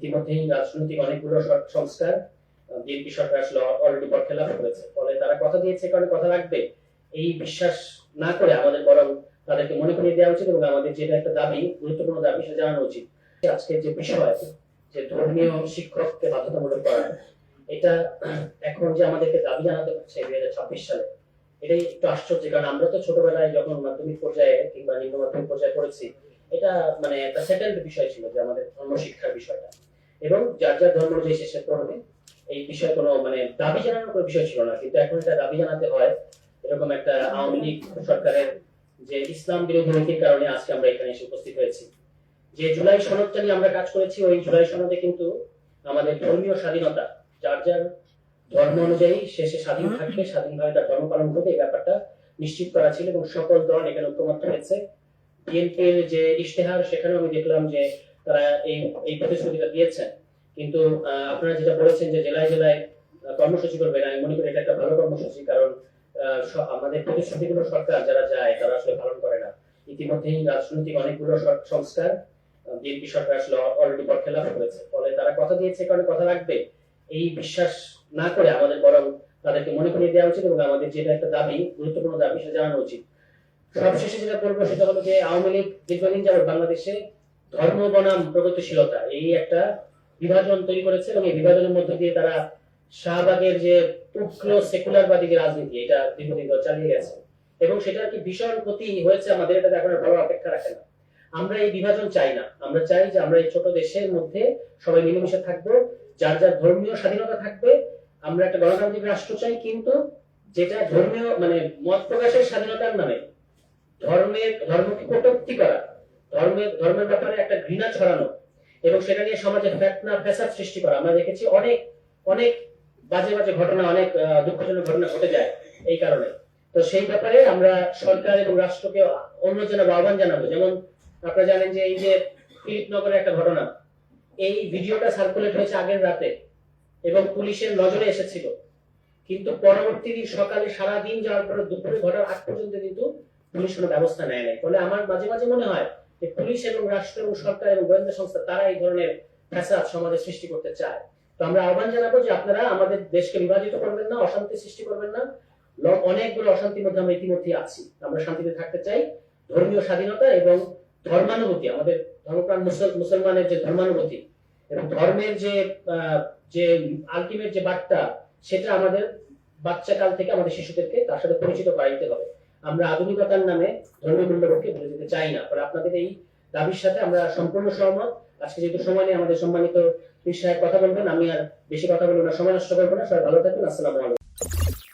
ইতিমধ্যেই রাজনৈতিক অনেকগুলো সংস্কার বিএনপি সরকার আসলে অলরেডি বরখেলাপ করেছে। ফলে তারা কথা দিয়েছে, কারণ কথা রাখবে এই বিশ্বাস না করে আমাদের বরং তাদেরকে মনে করিয়ে দেওয়া উচিত এবং আমাদের যেটা একটা দাবি, গুরুত্বপূর্ণ দাবি, সেটা জানানো উচিত। আজকের যে বিষয়, যে ধর্মীয় শিক্ষককে বাধ্যতামূলক করা, এটা এখন যে আমাদেরকে দাবি জানাতে হচ্ছে 2026 সালে, এটাই একটু আশ্চর্য। কারণ আমরা তো ছোটবেলায় যখন মাধ্যমিক পর্যায়ে কিংবা নিম্ন মাধ্যমিক পর্যায়ে পড়েছি, এটা মানে একটা সেটেলড বিষয় ছিল যে আমাদের ধর্ম শিক্ষার বিষয়টা, এবং যার যার ধর্ম অনুযায়ী শেষে পড়বে, এই বিষয়ে কোনো মানে দাবি জানানোর কোনো বিষয় ছিল না। কিন্তু এখন এটা দাবি জানাতে হয়, এরকম একটা আওয়ামী লীগ সরকারের যে ইসলাম বিরোধী নীতির কারণে আজকে আমরা এখানে এসে উপস্থিত হয়েছি। যে জুলাই সনদটা নিয়ে আমরা কাজ করেছি, ওই জুলাই সনদে কিন্তু আমাদের ধর্মীয় স্বাধীনতা, যার যার ধর্ম অনুযায়ী শেষে স্বাধীন থাকবে, স্বাধীনভাবে তার ধর্ম পালন করবে, এই ব্যাপারটা নিশ্চিত করা ছিল এবং সকল দল এখানে ঐক্যমত্য হয়েছে। বিএনপির যে ইশতেহার, সেখানেও আমি দেখলাম যে তারা এই প্রতিশ্রুতিটা দিয়েছেন। কিন্তু আপনারা যেটা বলেছেন যে জেলায় জেলায় কর্মসূচি করবেন, আমি মনে করি এটা একটা ভালো কর্মসূচি। কারণ আমাদের প্রতিশ্রুতিগুলো সরকার যারা যায় তারা আসলে পালন করে না। ইতিমধ্যেই রাজনৈতিক অনেকগুলো সংস্কার বিএনপি সরকার আসলে অলরেডি বরখেলাপ করেছে। ফলে তারা কথা দিয়েছে, কারণ কথা রাখবে এই বিশ্বাস না করে আমাদের বরং তাদেরকে মনে করিয়ে দেওয়া উচিত এবং আমাদের যেটা একটা দাবি, গুরুত্বপূর্ণ দাবি, সেটা জানানো উচিত। সবশেষে যেটা বলবো সেটা হলো যে আওয়ামী লীগ দীর্ঘদিন যাবত বাংলাদেশে ধর্ম বনাম প্রগতিশীলতা, এই একটা বিভাজন তৈরি করেছে এবং এই বিভাজনের মধ্যে দিয়ে তারা শাহবাগের যে উগ্র সেকুলারবাদী যে রাজনীতি, এটা দীর্ঘদিন ধরে চালিয়ে গেছে এবং সেটার কি ভীষণ ক্ষতি হয়েছে আমাদের, এটা এখন ভালো অপেক্ষা রাখে না। আমরা এই বিভাজন চাই না। আমরা চাই যে আমরা এই ছোট দেশের মধ্যে সবাই মিলেমিশে থাকবো, যার যার ধর্মীয় স্বাধীনতা থাকবে। আমরা একটা গণতান্ত্রিক রাষ্ট্র চাই, কিন্তু যেটা ধর্মীয় মানে মত প্রকাশের স্বাধীনতার নামে ধর্মকে কটূক্তি করা, ধর্মের ব্যাপারে একটা ঘৃণা ছড়ানো এবং সেটা নিয়ে সমাজে ফেতনা ফ্যাসাদ সৃষ্টি করা, আমরা দেখেছি অনেক অনেক বাজে বাজে ঘটনা, অনেক দুঃখজনক ঘটনা ঘটে যায় এই কারণে। তো সেই ব্যাপারে আমরা সরকার এবং রাষ্ট্রকে অন্যজনের আহ্বান জানাবো। যেমন আপনারা জানেন যে এই যে ফিলিপনগরের একটা ঘটনা, এই ভিডিওটা সার্কুলেট হয়েছে আগের রাতে এবং পুলিশের নজরে এসেছিল, কিন্তু পরবর্তী দিন সকালে সারাদিন যাওয়ার পরে দুপুরে ঘটার আগ পর্যন্ত কিন্তু পুলিশ কোনো ব্যবস্থা নেয় নাই। ফলে আমার মাঝে মাঝে মনে হয় যে পুলিশ এবং রাষ্ট্র এবং সরকার এবং গোয়েন্দা সংস্থা তারা এই ধরনের ফ্যাসাদ সমাজে সৃষ্টি করতে চায়। তো আমরা আহ্বান জানাবো যে আপনারা আমাদের দেশকে বিভাজিত করবেন না, অশান্তি সৃষ্টি করবেন না। অনেকগুলো অশান্তির মধ্যে আমরা ইতিমধ্যে আছি। আমরা শান্তিতে থাকতে চাই। ধর্মীয় স্বাধীনতা এবং ধর্মানুভূতি, আমাদের ধর্মপ্রাণ মুসলমানের যে ধর্মানুভূতি এবং ধর্মের যে আলটিমেট যে বার্তা, সেটা আমাদের বাচ্চা কাল থেকে আমাদের শিশুদেরকে তার সাথে পরিচিত করাইতে হবে। আমরা আধুনিকতার নামে ধর্মীয় মূল্যবোধকে ভুলে যেতে চাই না। ফলে আপনাদের এই দাবির সাথে আমরা সম্পূর্ণ সহমত। আজকে যেহেতু সময় নেই, আমাদের সম্মানিত পীর সাহেব কথা বলবেন, আমি আর বেশি কথা বলবো না, সময় নষ্ট করবো না। সবাই ভালো থাকবেন। আসসালামু আলাইকুম।